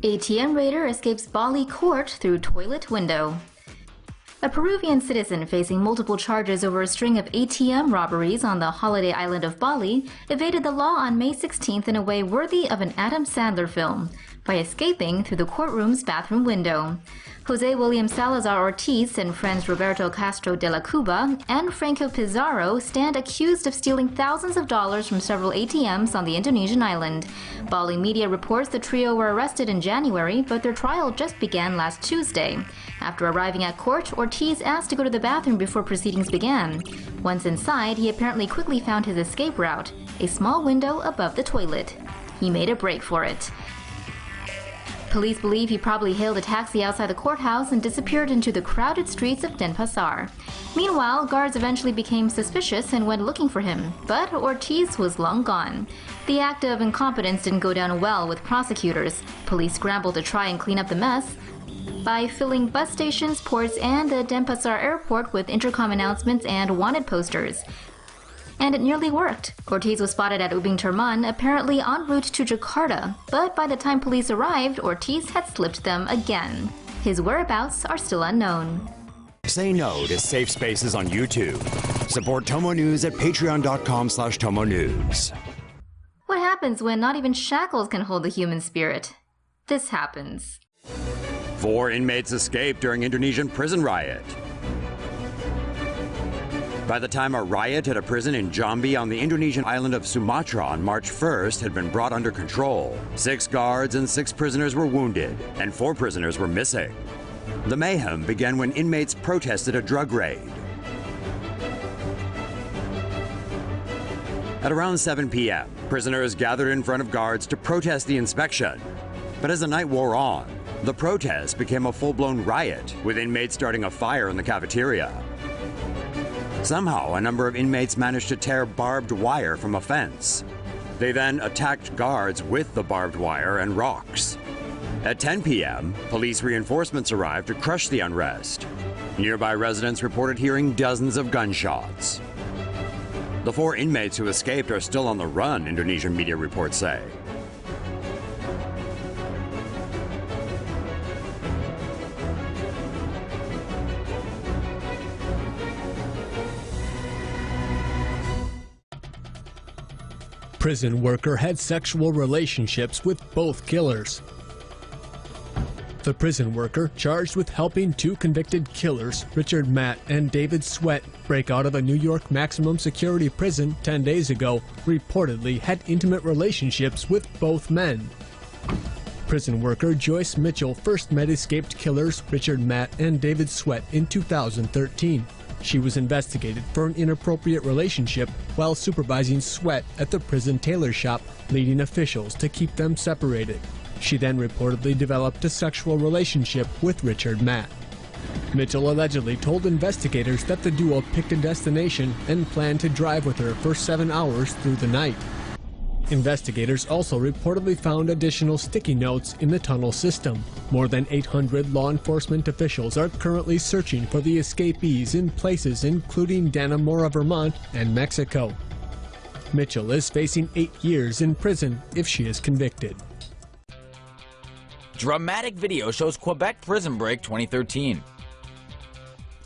ATM raider escapes Bali court through toilet window. A Peruvian citizen facing multiple charges over a string of ATM robberies on the holiday island of Bali evaded the law on May 16th in a way worthy of an Adam Sandler film by escaping through the courtroom's bathroom window. Jose William Salazar Ortiz and friends Roberto Castro de la Cuba and Frankho Pizarro stand accused of stealing thousands of dollars from several ATMs on the Indonesian island. Bali media reports the trio were arrested in January, but their trial just began last Tuesday. After arriving at court, Ortiz asked to go to the bathroom before proceedings began. Once inside, he apparently quickly found his escape route, a small window above the toilet. He made a break for it. Police believe he probably hailed a taxi outside the courthouse and disappeared into the crowded streets of Denpasar. Meanwhile, guards eventually became suspicious and went looking for him, but Ortiz was long gone. The act of incompetence didn't go down well with prosecutors. Police scrambled to try and clean up the mess by filling bus stations, ports, and the Denpasar airport with intercom announcements and wanted posters. And it nearly worked. Ortiz was spotted at Ubin Terman, apparently en route to Jakarta, but by the time police arrived, Ortiz had slipped them again. His whereabouts are still unknown. Say no to safe spaces on YouTube. Support TomoNews at patreon.com/TomoNews. What happens when not even shackles can hold the human spirit? This happens. 4 inmates escaped during Indonesian prison riot. By the time a riot at a prison in Jambi on the Indonesian island of Sumatra on March 1st had been brought under control, 6 guards and 6 prisoners were wounded, and 4 prisoners were missing. The mayhem began when inmates protested a drug raid. At around 7 p.m., prisoners gathered in front of guards to protest the inspection. But as the night wore on, the protest became a full-blown riot, with inmates starting a fire in the cafeteria. Somehow, a number of inmates managed to tear barbed wire from a fence. They then attacked guards with the barbed wire and rocks. At 10 p.m., police reinforcements arrived to crush the unrest. Nearby residents reported hearing dozens of gunshots. The 4 inmates who escaped are still on the run, Indonesian media reports say. Prison worker had sexual relationships with both killers. The prison worker, charged with helping 2 convicted killers, Richard Matt and David Sweat, break out of a New York maximum security prison 10 days ago, reportedly had intimate relationships with both men. Prison worker Joyce Mitchell first met escaped killers Richard Matt and David Sweat in 2013. She was investigated for an inappropriate relationship while supervising Sweat at the prison tailor shop, leading officials to keep them separated. She then reportedly developed a sexual relationship with Richard Matt. Mitchell allegedly told investigators that the duo picked a destination and planned to drive with her for 7 hours through the night. Investigators also reportedly found additional sticky notes in the tunnel system. More than 800 law enforcement officials are currently searching for the escapees in places including Dannemora, Vermont, and Mexico. Mitchell is facing 8 years in prison if she is convicted. Dramatic video shows Quebec prison break 2013.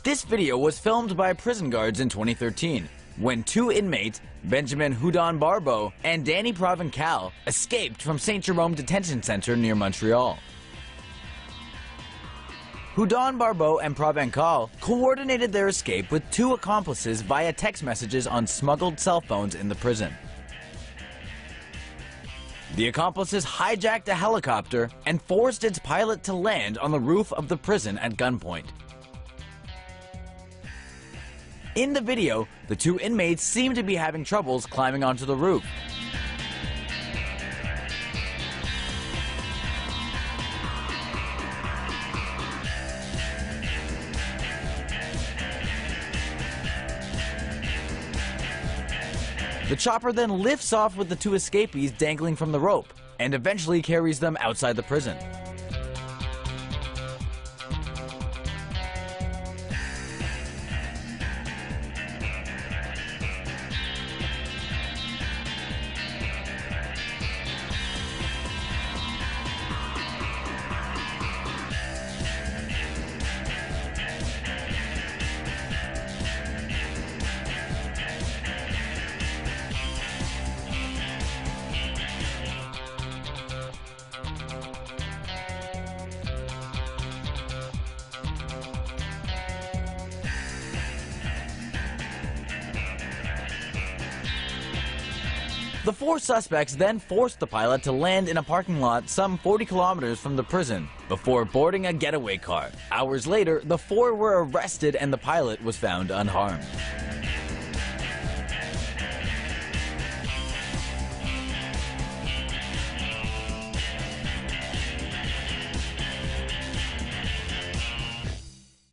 This video was filmed by prison guards in 2013. When 2 inmates, Benjamin Houdon Barbeau and Danny Provencal, escaped from St. Jerome Detention Center near Montreal. Houdon Barbeau and Provencal coordinated their escape with 2 accomplices via text messages on smuggled cell phones in the prison. The accomplices hijacked a helicopter and forced its pilot to land on the roof of the prison at gunpoint. In the video, the 2 inmates seem to be having troubles climbing onto the roof. The chopper then lifts off with the 2 escapees dangling from the rope and eventually carries them outside the prison. The 4 suspects then forced the pilot to land in a parking lot some 40 kilometers from the prison before boarding a getaway car. Hours later, the 4 were arrested and the pilot was found unharmed.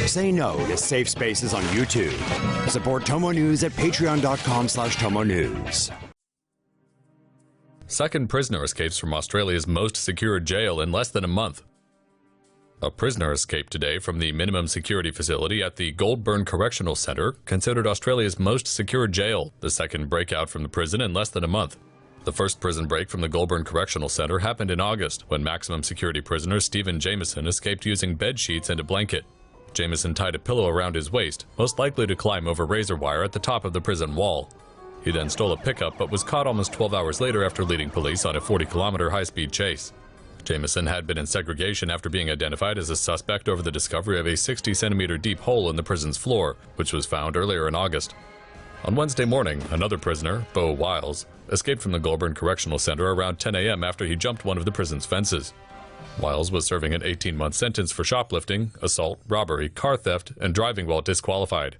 Say no to safe spaces on YouTube. Support TomoNews at patreon.com/TomoNews. Second prisoner escapes from Australia's most secure jail in less than a month. A prisoner escaped today from the minimum security facility at the Goulburn Correctional Centre, considered Australia's most secure jail, the second breakout from the prison in less than a month. The first prison break from the Goulburn Correctional Centre happened in August, when maximum security prisoner Stephen Jameson escaped using bed sheets and a blanket. Jameson tied a pillow around his waist, most likely to climb over razor wire at the top of the prison wall. He then stole a pickup but was caught almost 12 hours later after leading police on a 40-kilometer high-speed chase. Jameson had been in segregation after being identified as a suspect over the discovery of a 60-centimeter deep hole in the prison's floor, which was found earlier in August. On Wednesday morning, another prisoner, Beau Wiles, escaped from the Goulburn Correctional Centre around 10 a.m. after he jumped one of the prison's fences. Wiles was serving an 18-month sentence for shoplifting, assault, robbery, car theft, and driving while disqualified.